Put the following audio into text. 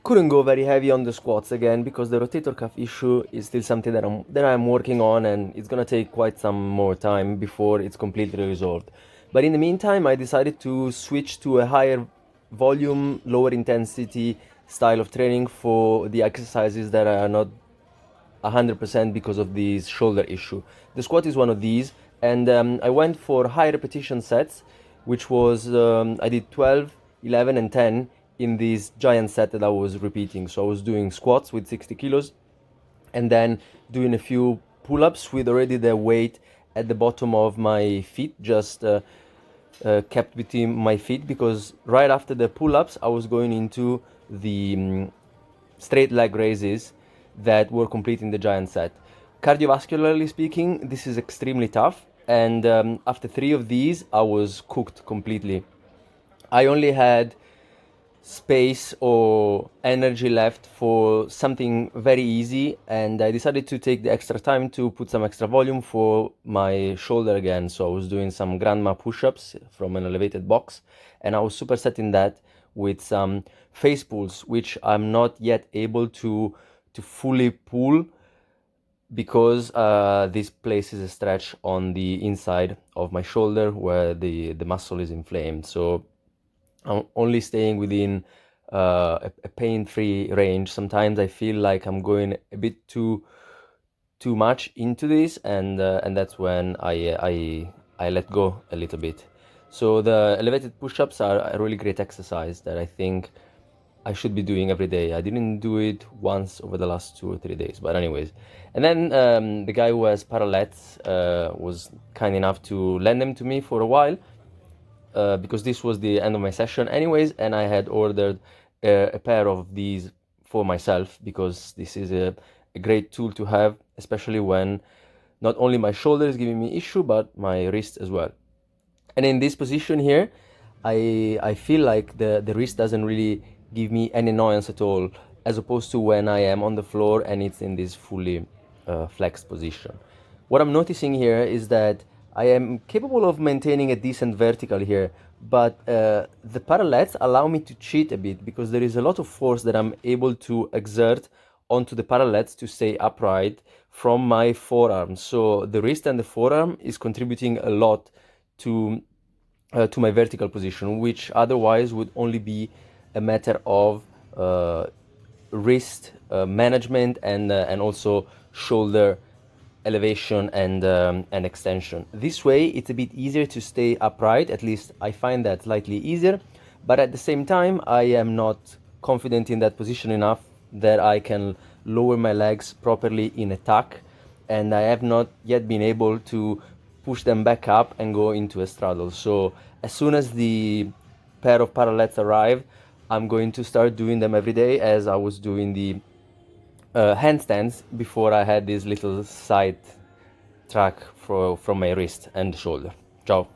couldn't go very heavy on the squats again because the rotator cuff issue is still something that I'm working on, and it's gonna take quite some more time before it's completely resolved. But in the meantime, I decided to switch to a higher volume, lower intensity style of training for the exercises that are not 100% because of this shoulder issue. The squat is one of these, and I went for high repetition sets, which was I did 12, 11, and 10 in this giant set that I was repeating. So I was doing squats with 60 kilos, and then doing a few pull-ups with already the weight at the bottom of my feet, just kept between my feet, because right after the pull-ups I was going into the straight leg raises that were completing the giant set. Cardiovascularly speaking, this is extremely tough, and after 3 of these I was cooked completely. I only had space or energy left for something very easy, and I decided to take the extra time to put some extra volume for my shoulder again. So I was doing some grandma push-ups from an elevated box, and I was supersetting that with some face pulls, which I'm not yet able to fully pull because this places a stretch on the inside of my shoulder where the muscle is inflamed. So I'm only staying within a pain-free range. Sometimes I feel like I'm going a bit too much into this, and that's when I let go a little bit. So the elevated push-ups are a really great exercise that I think I should be doing every day. I didn't do it once over the last 2 or 3 days, but anyways. And then the guy who has parallettes was kind enough to lend them to me for a while, because this was the end of my session anyways, and I had ordered a pair of these for myself, because this is a great tool to have, especially when not only my shoulder is giving me issue, but my wrist as well. And in this position here, I feel like the wrist doesn't really give me any annoyance at all, as opposed to when I am on the floor and it's in this fully flexed position. What I'm noticing here is that I am capable of maintaining a decent vertical here, but the parallettes allow me to cheat a bit, because there is a lot of force that I'm able to exert onto the parallettes to stay upright from my forearm. So the wrist and the forearm is contributing a lot to my vertical position, which otherwise would only be a matter of wrist management and also shoulder elevation and extension. This way it's a bit easier to stay upright, at least I find that slightly easier, but at the same time I am not confident in that position enough that I can lower my legs properly in a tuck, and I have not yet been able to push them back up and go into a straddle. So as soon as the pair of parallettes arrive, I'm going to start doing them every day, as I was doing the handstands before I had this little side track from my wrist and shoulder. Ciao.